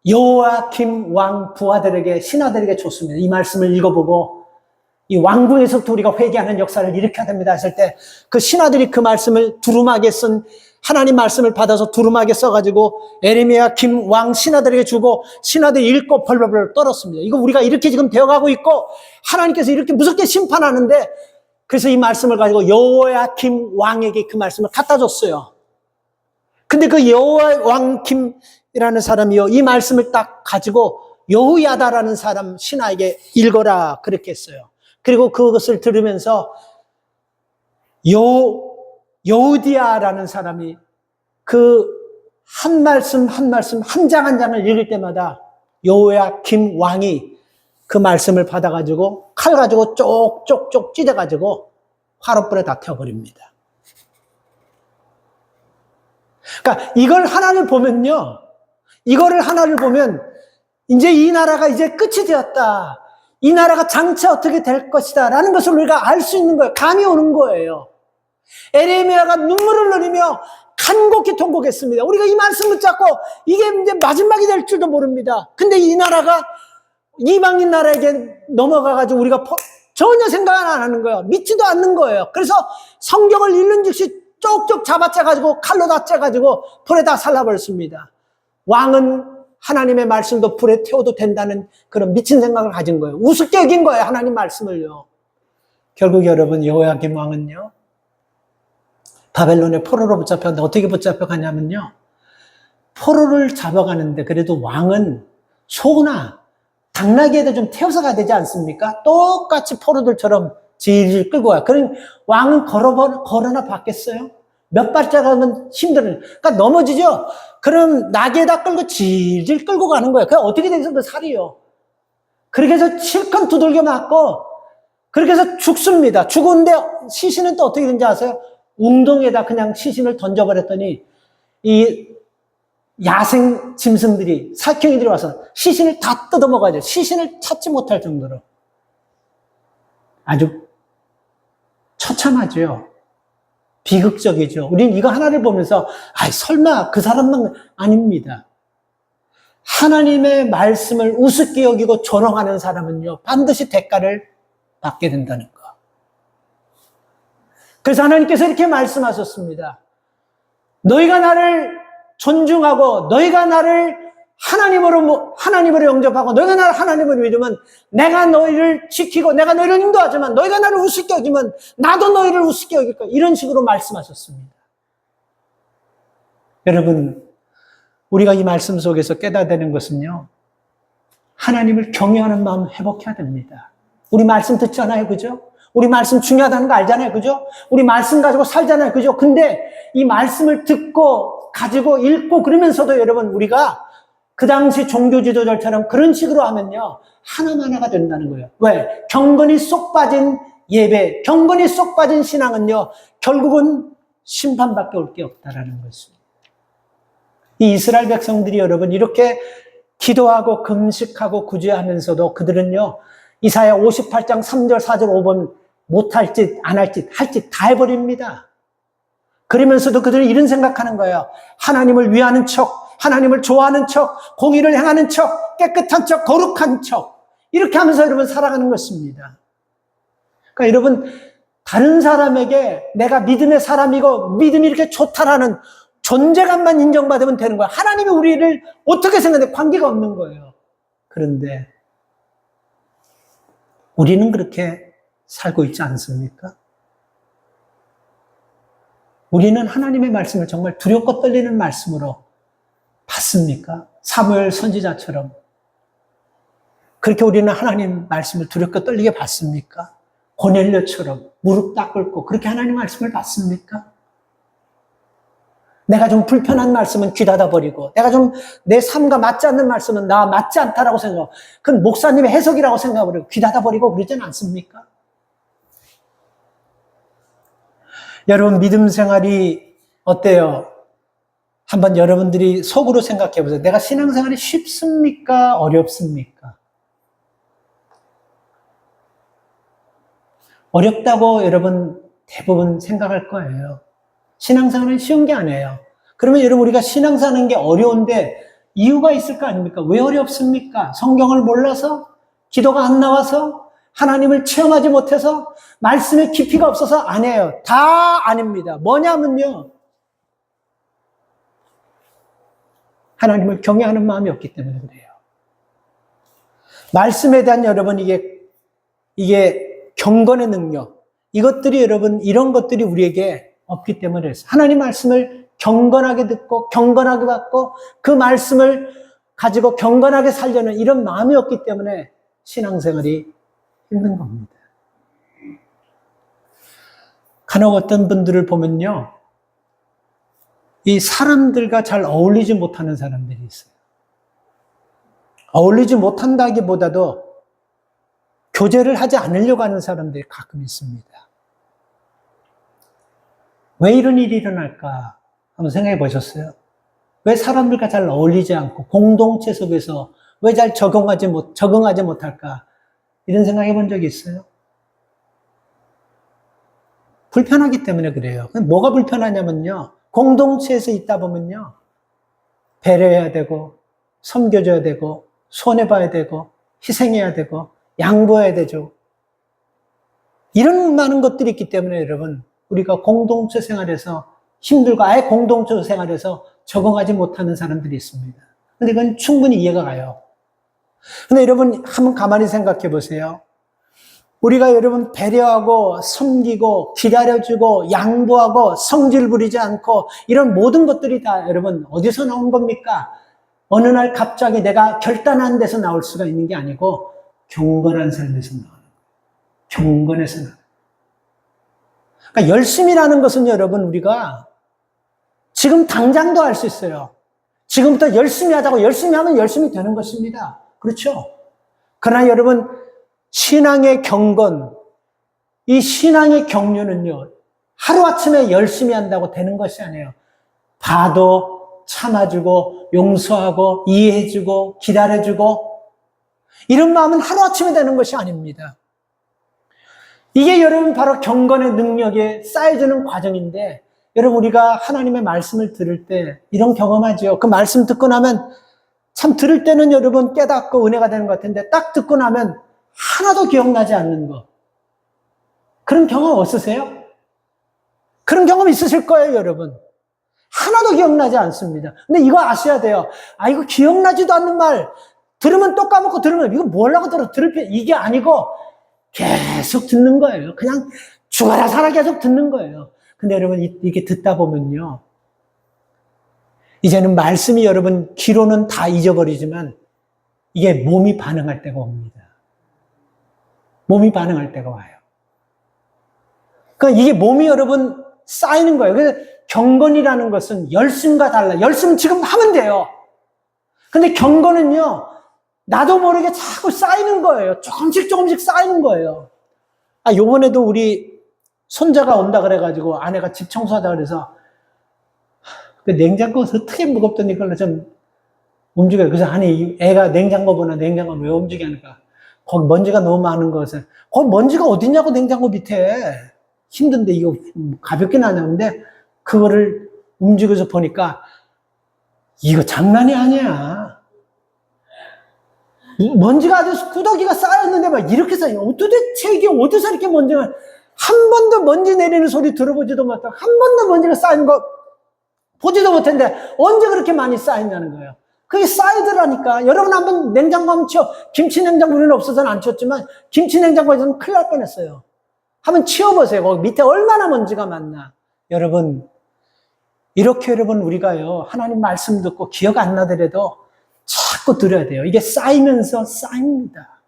여호야김 왕 부하들에게, 신하들에게 줬습니다. 이 말씀을 읽어보고 이 왕궁에서부터 우리가 회개하는 역사를 일으켜야 됩니다 했을 때 그 신하들이 그 말씀을 두루마기에 쓴, 하나님 말씀을 받아서 두루마기에 써가지고 에레미야 김 왕 신하들에게 주고 신하들이 읽고 벌벌벌 떨었습니다. 이거 우리가 이렇게 지금 되어가고 있고 하나님께서 이렇게 무섭게 심판하는데, 그래서 이 말씀을 가지고 여호야김 왕에게 그 말씀을 갖다 줬어요. 근데 그 여호야김이라는 사람이요, 이 말씀을 딱 가지고 여호야다라는 사람 신하에게 읽어라 그렇게 했어요. 그리고 그것을 들으면서 여우디아라는 사람이 그 한 말씀 한 말씀, 한 장 한 장을 읽을 때마다 여호야김 왕이 그 말씀을 받아가지고 칼 가지고 쪽쪽쪽 찢어가지고 화롯불에 다 태워버립니다. 그러니까 이걸 하나를 보면요, 이거를 하나를 보면 이제 이 나라가 이제 끝이 되었다, 이 나라가 장차 어떻게 될 것이다 라는 것을 우리가 알 수 있는 거예요. 감이 오는 거예요. 에레미야가 눈물을 흘리며 간곡히 통곡했습니다. 우리가 이 말씀을 잡고 이게 이제 마지막이 될 줄도 모릅니다. 근데 이 나라가 이방인 나라에게 넘어가가지고 우리가 전혀 생각 안 하는 거예요. 믿지도 않는 거예요. 그래서 성경을 읽는 즉시 쪽쪽 잡아채가지고 칼로 다 째가지고 불에 다 살라버렸습니다. 왕은 하나님의 말씀도 불에 태워도 된다는 그런 미친 생각을 가진 거예요. 우습게 여긴 거예요, 하나님 말씀을요. 결국 여러분, 여호야김 왕은요, 바벨론의 포로로 붙잡혔는데 어떻게 붙잡혀가냐면요, 포로를 잡아가는데 그래도 왕은 소나 당나귀에도 좀 태워서 가야 되지 않습니까? 똑같이 포로들처럼 질질 끌고 가요. 그럼 왕은 걸어나 받겠어요? 몇 발자국은 힘들어요. 그러니까 넘어지죠? 그럼 나귀에다 끌고 질질 끌고 가는 거예요. 그게 어떻게 돼서 그 살이요. 그렇게 해서 실컷 두들겨 맞고 그렇게 해서 죽습니다. 죽었는데 시신은 또 어떻게 되는지 아세요? 웅덩이에다 그냥 시신을 던져버렸더니 이 야생 짐승들이, 살쾡이들이 와서 시신을 다 뜯어먹어야 돼요. 시신을 찾지 못할 정도로. 아주 처참하죠. 비극적이죠. 우리는 이거 하나를 보면서 설마 그 사람만 아닙니다. 하나님의 말씀을 우습게 여기고 조롱하는 사람은요, 반드시 대가를 받게 된다는 거. 그래서 하나님께서 이렇게 말씀하셨습니다. 너희가 나를 존중하고 너희가 나를 하나님으로 영접하고 너희가 나를 하나님으로 믿으면 내가 너희를 지키고 내가 너희를 인도하지만 너희가 나를 우습게 여기면 나도 너희를 우습게 여길 거야. 이런 식으로 말씀하셨습니다. 여러분, 우리가 이 말씀 속에서 깨달아야 되는 것은요, 하나님을 경외하는 마음 회복해야 됩니다. 우리 말씀 듣잖아요, 그죠? 우리 말씀 중요하다는 거 알잖아요, 그죠? 우리 말씀 가지고 살잖아요, 그죠? 근데 이 말씀을 듣고 가지고 읽고 그러면서도 여러분, 우리가 그 당시 종교 지도자처럼 그런 식으로 하면요, 하나가 된다는 거예요. 왜? 경건이 쏙 빠진 예배, 경건이 쏙 빠진 신앙은요, 결국은 심판밖에 올 게 없다라는 것입니다. 이 이스라엘 백성들이 여러분, 이렇게 기도하고 금식하고 구제하면서도 그들은요, 이사야 58장 3절, 4절, 5번 못할 짓, 안 할 짓, 할 짓 다 해버립니다. 그러면서도 그들은 이런 생각하는 거예요. 하나님을 위하는 척, 하나님을 좋아하는 척, 공의를 행하는 척, 깨끗한 척, 거룩한 척, 이렇게 하면서 여러분 살아가는 것입니다. 그러니까 여러분, 다른 사람에게 내가 믿음의 사람이고 믿음이 이렇게 좋다라는 존재감만 인정받으면 되는 거예요. 하나님이 우리를 어떻게 생각해? 관계가 없는 거예요. 그런데 우리는 그렇게 살고 있지 않습니까? 우리는 하나님의 말씀을 정말 두렵고 떨리는 말씀으로 받습니까? 사무엘 선지자처럼 그렇게 우리는 하나님 말씀을 두렵고 떨리게 받습니까? 고넬료처럼 무릎 딱 꿇고 그렇게 하나님 말씀을 받습니까? 내가 좀 불편한 말씀은 귀 닫아버리고, 내가 좀 내 삶과 맞지 않는 말씀은 나 맞지 않다라고 생각하고, 그건 목사님의 해석이라고 생각하고 귀 닫아버리고 그러지는 않습니까? 여러분, 믿음 생활이 어때요? 한번 여러분들이 속으로 생각해 보세요. 내가 신앙생활이 쉽습니까? 어렵습니까? 어렵다고 여러분 대부분 생각할 거예요. 신앙생활은 쉬운 게 아니에요. 그러면 여러분, 우리가 신앙생활 하는 게 어려운데 이유가 있을 거 아닙니까? 왜 어렵습니까? 성경을 몰라서? 기도가 안 나와서? 하나님을 체험하지 못해서? 말씀의 깊이가 없어서? 아니에요. 다 아닙니다. 뭐냐면요, 하나님을 경외하는 마음이 없기 때문에 그래요. 말씀에 대한 여러분, 이게 경건의 능력, 이것들이 여러분, 이런 것들이 우리에게 없기 때문에 그래요. 하나님 말씀을 경건하게 듣고 경건하게 받고 그 말씀을 가지고 경건하게 살려는 이런 마음이 없기 때문에 신앙생활이 힘든 겁니다. 간혹 어떤 분들을 보면요, 이 사람들과 잘 어울리지 못하는 사람들이 있어요. 어울리지 못한다기보다도 교제를 하지 않으려고 하는 사람들이 가끔 있습니다. 왜 이런 일이 일어날까 한번 생각해 보셨어요? 왜 사람들과 잘 어울리지 않고 공동체 속에서 왜 잘 적응하지 못할까? 이런 생각해 본 적이 있어요? 불편하기 때문에 그래요. 뭐가 불편하냐면요, 공동체에서 있다 보면요, 배려해야 되고 섬겨줘야 되고 손해봐야 되고 희생해야 되고 양보해야 되죠. 이런 많은 것들이 있기 때문에 여러분, 우리가 공동체 생활에서 힘들고 아예 공동체 생활에서 적응하지 못하는 사람들이 있습니다. 근데 그건 충분히 이해가 가요. 근데 여러분, 한번 가만히 생각해 보세요. 우리가 여러분 배려하고 섬기고 기다려주고 양보하고 성질 부리지 않고 이런 모든 것들이 다 여러분 어디서 나온 겁니까? 어느 날 갑자기 내가 결단한 데서 나올 수가 있는 게 아니고 경건한 삶에서 나오는 거예요. 경건에서 나오는 거예요. 그러니까 열심이라는 것은 여러분, 우리가 지금 당장도 할 수 있어요. 지금부터 열심히 하자고 열심히 하면 열심히 되는 것입니다. 그렇죠? 그러나 여러분, 신앙의 경건, 이 신앙의 경륜은요, 하루아침에 열심히 한다고 되는 것이 아니에요. 봐도 참아주고 용서하고 이해해주고 기다려주고 이런 마음은 하루아침에 되는 것이 아닙니다. 이게 여러분 바로 경건의 능력에 쌓여지는 과정인데, 여러분, 우리가 하나님의 말씀을 들을 때 이런 경험하죠. 그 말씀 듣고 나면 참 들을 때는 여러분 깨닫고 은혜가 되는 것 같은데 딱 듣고 나면 하나도 기억나지 않는 거. 그런 경험 없으세요? 그런 경험 있으실 거예요, 여러분. 하나도 기억나지 않습니다. 근데 이거 아셔야 돼요. 아, 이거 기억나지도 않는 말 들으면 또 까먹고 들으면 이거 뭐라고 들을 필요, 이게 아니고 계속 듣는 거예요. 그냥 죽어라 살아 계속 듣는 거예요. 근데 여러분, 이게 듣다 보면요, 이제는 말씀이 여러분 귀로는 다 잊어버리지만 이게 몸이 반응할 때가 옵니다. 몸이 반응할 때가 와요. 그러니까 이게 몸이 여러분 쌓이는 거예요. 그래서 경건이라는 것은 열심과 달라. 열심은 지금 하면 돼요. 근데 경건은요, 나도 모르게 자꾸 쌓이는 거예요. 조금씩 쌓이는 거예요. 아, 요번에도 우리 손자가 온다 그래가지고 아내가 집 청소하자 그래서 그 냉장고가 어떻게 무겁더니 그걸 좀 움직여요. 그래서 아니, 애가 냉장고보다 냉장고 왜 움직이니까 거기 먼지가 너무 많은 것을, 거기 먼지가 어딨냐고, 냉장고 밑에. 힘든데 이거 가볍게 나냐는데 그거를 움직여서 보니까 이거 장난이 아니야. 먼지가 아주 구더기가 쌓였는데 막 이렇게 쌓여. 도대체 이게 어디서 이렇게 먼지가, 한 번도 먼지 내리는 소리 들어보지도 못하고 한 번도 먼지가 쌓인 거 보지도 못했는데 언제 그렇게 많이 쌓였냐는 거예요. 그게 쌓이더라니까. 여러분 한번 냉장고 한번 치워. 김치 냉장고 우리는 없어서는 안 치웠지만 김치 냉장고에서는 큰일 날 뻔했어요. 한번 치워보세요. 거기 밑에 얼마나 먼지가 많나. 여러분, 이렇게 여러분 우리가요, 하나님 말씀 듣고 기억 안 나더라도 자꾸 들어야 돼요. 이게 쌓이면서 쌓입니다.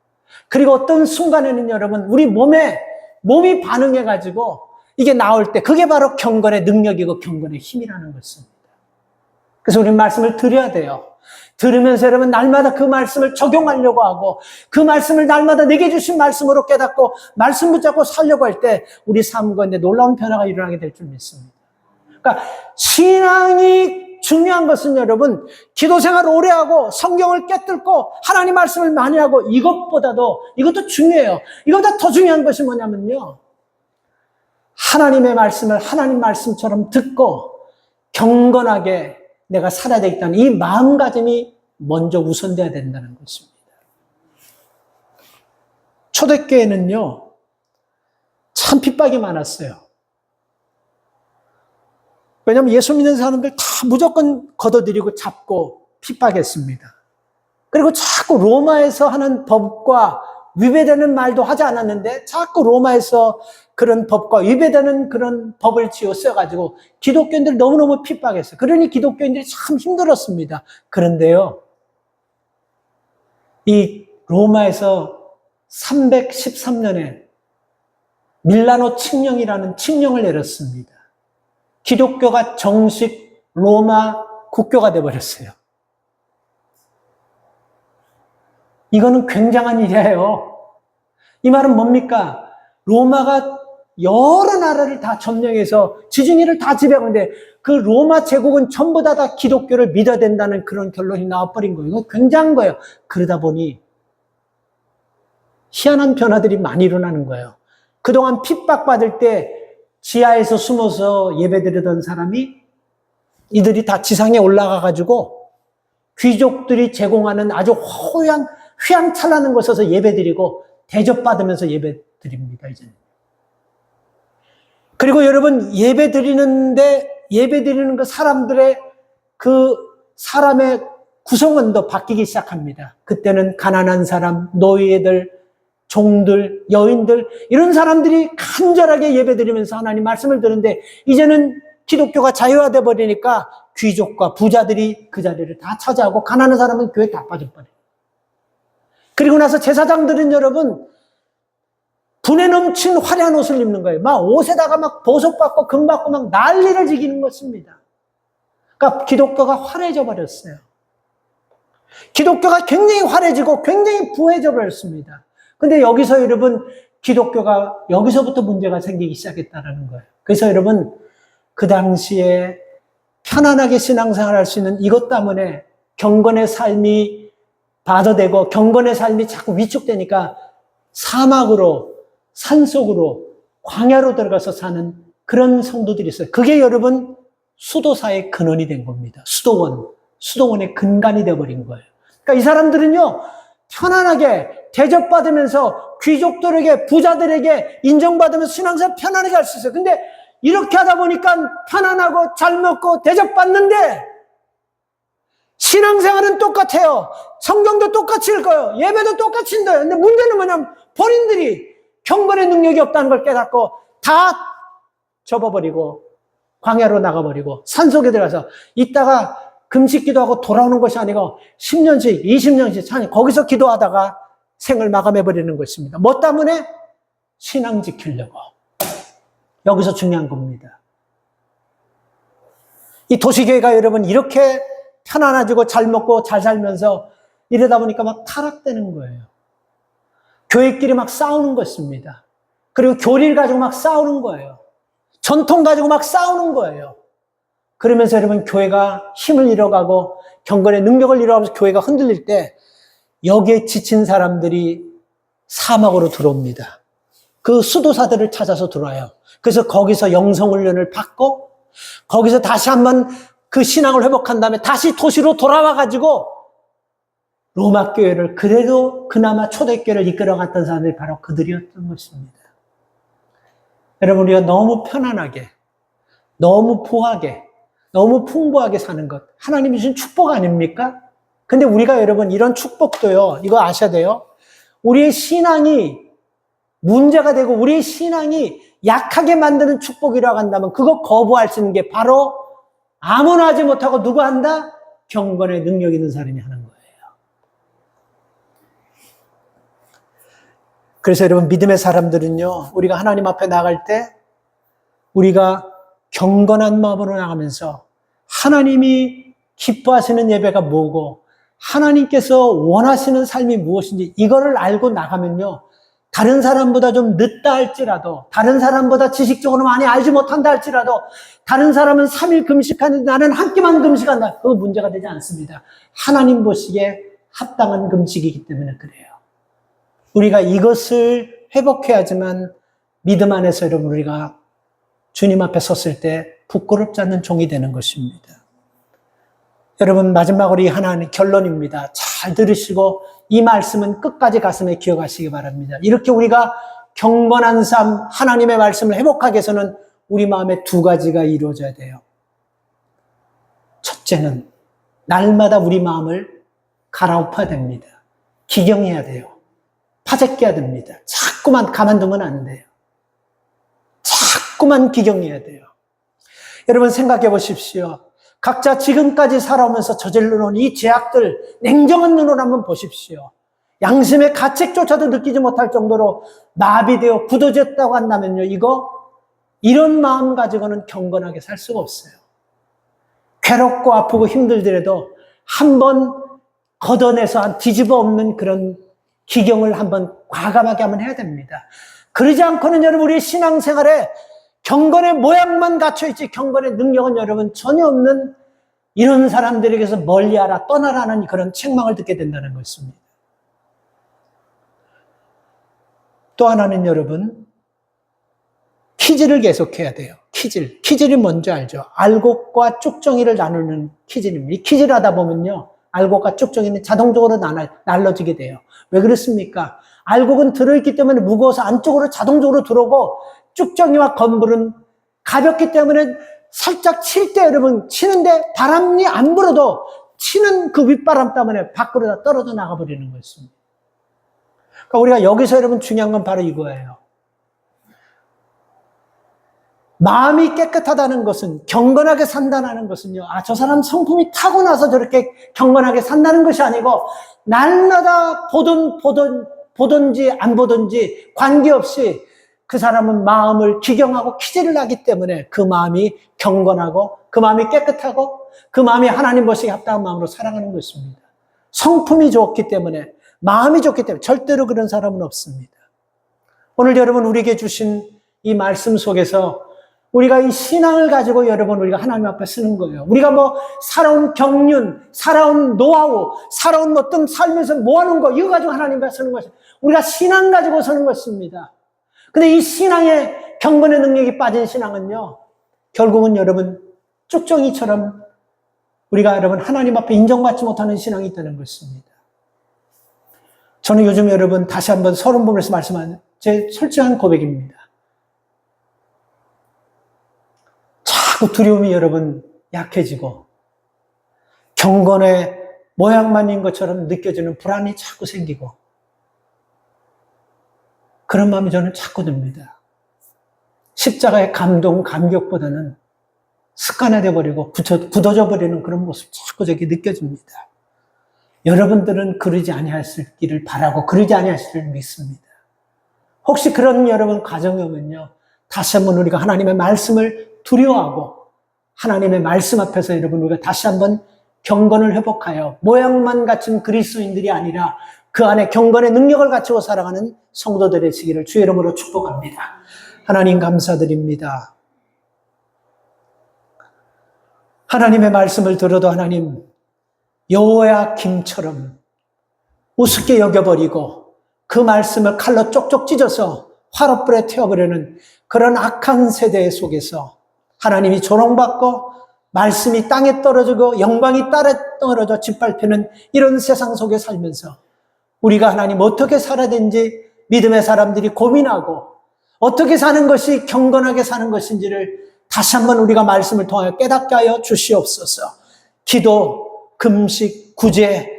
그리고 어떤 순간에는 여러분, 우리 몸이 반응해가지고 이게 나올 때 그게 바로 경건의 능력이고 경건의 힘이라는 것입니다. 그래서 우리 말씀을 드려야 돼요. 들으면서 여러분 날마다 그 말씀을 적용하려고 하고 그 말씀을 날마다 내게 주신 말씀으로 깨닫고 말씀 붙잡고 살려고 할 때 우리 삶 가운데 놀라운 변화가 일어나게 될 줄 믿습니다. 그러니까 신앙이 중요한 것은 여러분 기도 생활을 오래 하고 성경을 깨뚫고 하나님 말씀을 많이 하고 이것도 중요해요. 이것보다 더 중요한 것이 뭐냐면요. 하나님의 말씀을 하나님 말씀처럼 듣고 경건하게 내가 살아야 되겠다는 이 마음가짐이 먼저 우선돼야 된다는 것입니다. 초대교회는요, 참 핍박이 많았어요. 왜냐하면 예수 믿는 사람들 다 무조건 걷어들이고 잡고 핍박했습니다. 그리고 자꾸 로마에서 하는 법과 위배되는 말도 하지 않았는데 자꾸 로마에서 그런 법과 위배되는 그런 법을 지어 써가지고 기독교인들 너무너무 핍박했어요. 그러니 기독교인들이 참 힘들었습니다. 그런데요, 이 로마에서 313년에 밀라노 칙령이라는 칙령을 내렸습니다. 기독교가 정식 로마 국교가 되어버렸어요. 이거는 굉장한 일이에요. 이 말은 뭡니까? 로마가 여러 나라를 다 점령해서 지중해를 다 지배하는데 그 로마 제국은 전부 다 기독교를 믿어야 된다는 그런 결론이 나와버린 거예요. 이거 굉장한 거예요. 그러다 보니 희한한 변화들이 많이 일어나는 거예요. 그동안 핍박받을 때 지하에서 숨어서 예배드리던 사람이 이들이 다 지상에 올라가가지고 귀족들이 제공하는 아주 휘황찬란한 곳에서 예배드리고 대접받으면서 예배드립니다, 이제는. 그리고 여러분, 예배드리는 그 사람들의 그 사람의 구성원도 바뀌기 시작합니다. 그때는 가난한 사람, 노예들, 종들, 여인들, 이런 사람들이 간절하게 예배드리면서 하나님 말씀을 듣는데, 이제는 기독교가 자유화돼 버리니까 귀족과 부자들이 그 자리를 다 차지하고 가난한 사람은 교회 다 빠져버려요. 그리고 나서 제사장들은 여러분 분에 넘친 화려한 옷을 입는 거예요. 막 옷에다가 막 보석받고 금받고 막 난리를 지기는 것입니다. 그러니까 기독교가 화려해져 버렸어요. 기독교가 굉장히 화려해지고 굉장히 부해져 버렸습니다. 근데 여기서 여러분 기독교가 여기서부터 문제가 생기기 시작했다는 거예요. 그래서 여러분 그 당시에 편안하게 신앙생활을 할 수 있는 이것 때문에 경건의 삶이 바더되고 경건의 삶이 자꾸 위축되니까 사막으로 산속으로 광야로 들어가서 사는 그런 성도들이 있어요. 그게 여러분 수도사의 근원이 된 겁니다. 수도원의 근간이 되어버린 거예요. 그러니까 이 사람들은요 편안하게 대접받으면서 귀족들에게 부자들에게 인정받으면서 신앙생활 편안하게 할 수 있어요. 근데 이렇게 하다 보니까 편안하고 잘 먹고 대접받는데 신앙생활은 똑같아요. 성경도 똑같이 읽어요. 예배도 똑같이 읽어요. 근데 문제는 뭐냐면 본인들이 경건의 능력이 없다는 걸 깨닫고 다 접어버리고 광야로 나가버리고 산속에 들어가서 있다가 금식 기도하고 돌아오는 것이 아니고 10년씩 20년씩 거기서 기도하다가 생을 마감해버리는 것입니다. 뭐 때문에? 신앙 지키려고. 여기서 중요한 겁니다. 이 도시교회가 여러분 이렇게 편안해지고 잘 먹고 잘 살면서 이러다 보니까 막 타락되는 거예요. 교회끼리 막 싸우는 것입니다. 그리고 교리를 가지고 막 싸우는 거예요. 전통 가지고 막 싸우는 거예요. 그러면서 여러분 교회가 힘을 잃어가고 경건의 능력을 잃어가면서 교회가 흔들릴 때 여기에 지친 사람들이 사막으로 들어옵니다. 그 수도사들을 찾아서 들어와요. 그래서 거기서 영성훈련을 받고 거기서 다시 한번 그 신앙을 회복한 다음에 다시 도시로 돌아와가지고 로마 교회를 그래도 그나마 초대교회를 이끌어갔던 사람들이 바로 그들이었던 것입니다. 여러분 우리가 너무 편안하게 너무 부하게 너무 풍부하게 사는 것 하나님이 주신 축복 아닙니까? 근데 우리가 여러분 이런 축복도요 이거 아셔야 돼요. 우리의 신앙이 문제가 되고 우리의 신앙이 약하게 만드는 축복이라고 한다면 그거 거부할 수 있는 게 바로 아무나 하지 못하고 누가 한다? 경건의 능력 있는 사람이 하는 거예요. 그래서 여러분 믿음의 사람들은요 우리가 하나님 앞에 나갈 때 우리가 경건한 마음으로 나가면서 하나님이 기뻐하시는 예배가 뭐고 하나님께서 원하시는 삶이 무엇인지 이거를 알고 나가면요. 다른 사람보다 좀 늦다 할지라도, 다른 사람보다 지식적으로 많이 알지 못한다 할지라도, 다른 사람은 3일 금식하는데 나는 한 끼만 금식한다. 그거 문제가 되지 않습니다. 하나님 보시기에 합당한 금식이기 때문에 그래요. 우리가 이것을 회복해야지만 믿음 안에서 여러분 우리가 주님 앞에 섰을 때 부끄럽지 않는 종이 되는 것입니다. 여러분 마지막으로 이 하나는 결론입니다. 잘 들으시고 이 말씀은 끝까지 가슴에 기억하시기 바랍니다. 이렇게 우리가 경건한 삶, 하나님의 말씀을 회복하기 위해서는 우리 마음에 두 가지가 이루어져야 돼요. 첫째는 날마다 우리 마음을 갈아엎어야 됩니다. 기경해야 돼요. 파재껴야 됩니다. 자꾸만 가만두면 안 돼요. 자꾸만 기경해야 돼요. 여러분 생각해 보십시오. 각자 지금까지 살아오면서 저질러 놓은 이 죄악들 냉정한 눈으로 한번 보십시오. 양심의 가책조차도 느끼지 못할 정도로 마비되어 굳어졌다고 한다면요. 이런 마음 가지고는 경건하게 살 수가 없어요. 괴롭고 아프고 힘들더라도 한번 걷어내서 뒤집어 엎는 그런 기경을 한번 과감하게 한번 해야 됩니다. 그러지 않고는 여러분 우리 신앙생활에 경건의 모양만 갖춰있지 경건의 능력은 여러분 전혀 없는 이런 사람들에게서 멀리하라 떠나라는 그런 책망을 듣게 된다는 것입니다. 또 하나는 여러분 퀴즈를 계속해야 돼요. 퀴즈를 뭔지 알죠? 알곡과 쭉정이를 나누는 퀴즈입니다. 이 퀴즈를 하다 보면요 알곡과 쭉정이는 자동적으로 날라지게 돼요. 왜 그렇습니까? 알곡은 들어있기 때문에 무거워서 안쪽으로 자동적으로 들어오고 쭉정이와 건불은 가볍기 때문에 살짝 칠 때 여러분 치는데 바람이 안 불어도 치는 그 윗바람 때문에 밖으로 다 떨어져 나가버리는 것입니다. 그러니까 우리가 여기서 여러분 중요한 건 바로 이거예요. 마음이 깨끗하다는 것은 경건하게 산다는 것은요. 저 사람 성품이 타고나서 저렇게 경건하게 산다는 것이 아니고 날마다 보든지 안 보든지 관계없이 그 사람은 마음을 기경하고 기질을 하기 때문에 그 마음이 경건하고 그 마음이 깨끗하고 그 마음이 하나님 보시기에 합당한 마음으로 살아가는 것입니다. 성품이 좋기 때문에 마음이 좋기 때문에 절대로 그런 사람은 없습니다. 오늘 여러분 우리에게 주신 이 말씀 속에서 우리가 이 신앙을 가지고 여러분 우리가 하나님 앞에 쓰는 거예요. 우리가 살아온 경륜, 살아온 노하우, 살아온 어떤 삶에서 모아놓은 거 이거 가지고 하나님 앞에 쓰는 것이에요. 우리가 신앙 가지고 서는 것입니다. 근데 이 신앙의 경건의 능력이 빠진 신앙은요, 결국은 여러분 쭉정이처럼 우리가 여러분 하나님 앞에 인정받지 못하는 신앙이 있다는 것입니다. 저는 요즘 여러분 다시 한번 서론 보면서 말씀하는 제 솔직한 고백입니다. 자꾸 두려움이 여러분 약해지고 경건의 모양만인 것처럼 느껴지는 불안이 자꾸 생기고 그런 마음이 저는 자꾸 듭니다. 십자가의 감동, 감격보다는 습관화되어 버리고 굳어져 버리는 그런 모습 자꾸 저기 느껴집니다. 여러분들은 그러지 아니하시기를 바라고 그러지 아니하시기를 믿습니다. 혹시 그런 여러분 가정이 오면요. 다시 한번 우리가 하나님의 말씀을 두려워하고 하나님의 말씀 앞에서 여러분 우리가 다시 한번 경건을 회복하여 모양만 갖춘 그리스도인들이 아니라 그 안에 경건의 능력을 갖추고 살아가는 성도들의 시기를 주의 이름으로 축복합니다. 하나님 감사드립니다. 하나님의 말씀을 들어도 하나님 여호야 김처럼 우습게 여겨버리고 그 말씀을 칼로 쪽쪽 찢어서 화롯불에 태워버리는 그런 악한 세대 속에서 하나님이 조롱받고 말씀이 땅에 떨어지고 영광이 땅에 떨어져 짓밟히는 이런 세상 속에 살면서 우리가 하나님 어떻게 살아야 되는지 믿음의 사람들이 고민하고 어떻게 사는 것이 경건하게 사는 것인지를 다시 한번 우리가 말씀을 통하여 깨닫게 하여 주시옵소서. 기도, 금식, 구제,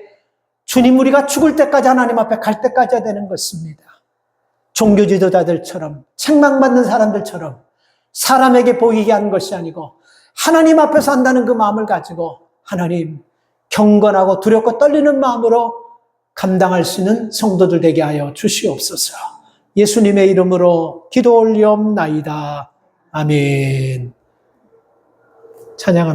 주님 우리가 죽을 때까지 하나님 앞에 갈 때까지 해야 되는 것입니다. 종교 지도자들처럼 책망받는 사람들처럼 사람에게 보이게 하는 것이 아니고 하나님 앞에서 한다는 그 마음을 가지고 하나님 경건하고 두렵고 떨리는 마음으로 감당할 수 있는 성도들 되게 하여 주시옵소서. 예수님의 이름으로 기도 올리옵나이다. 아멘. 찬양합니다.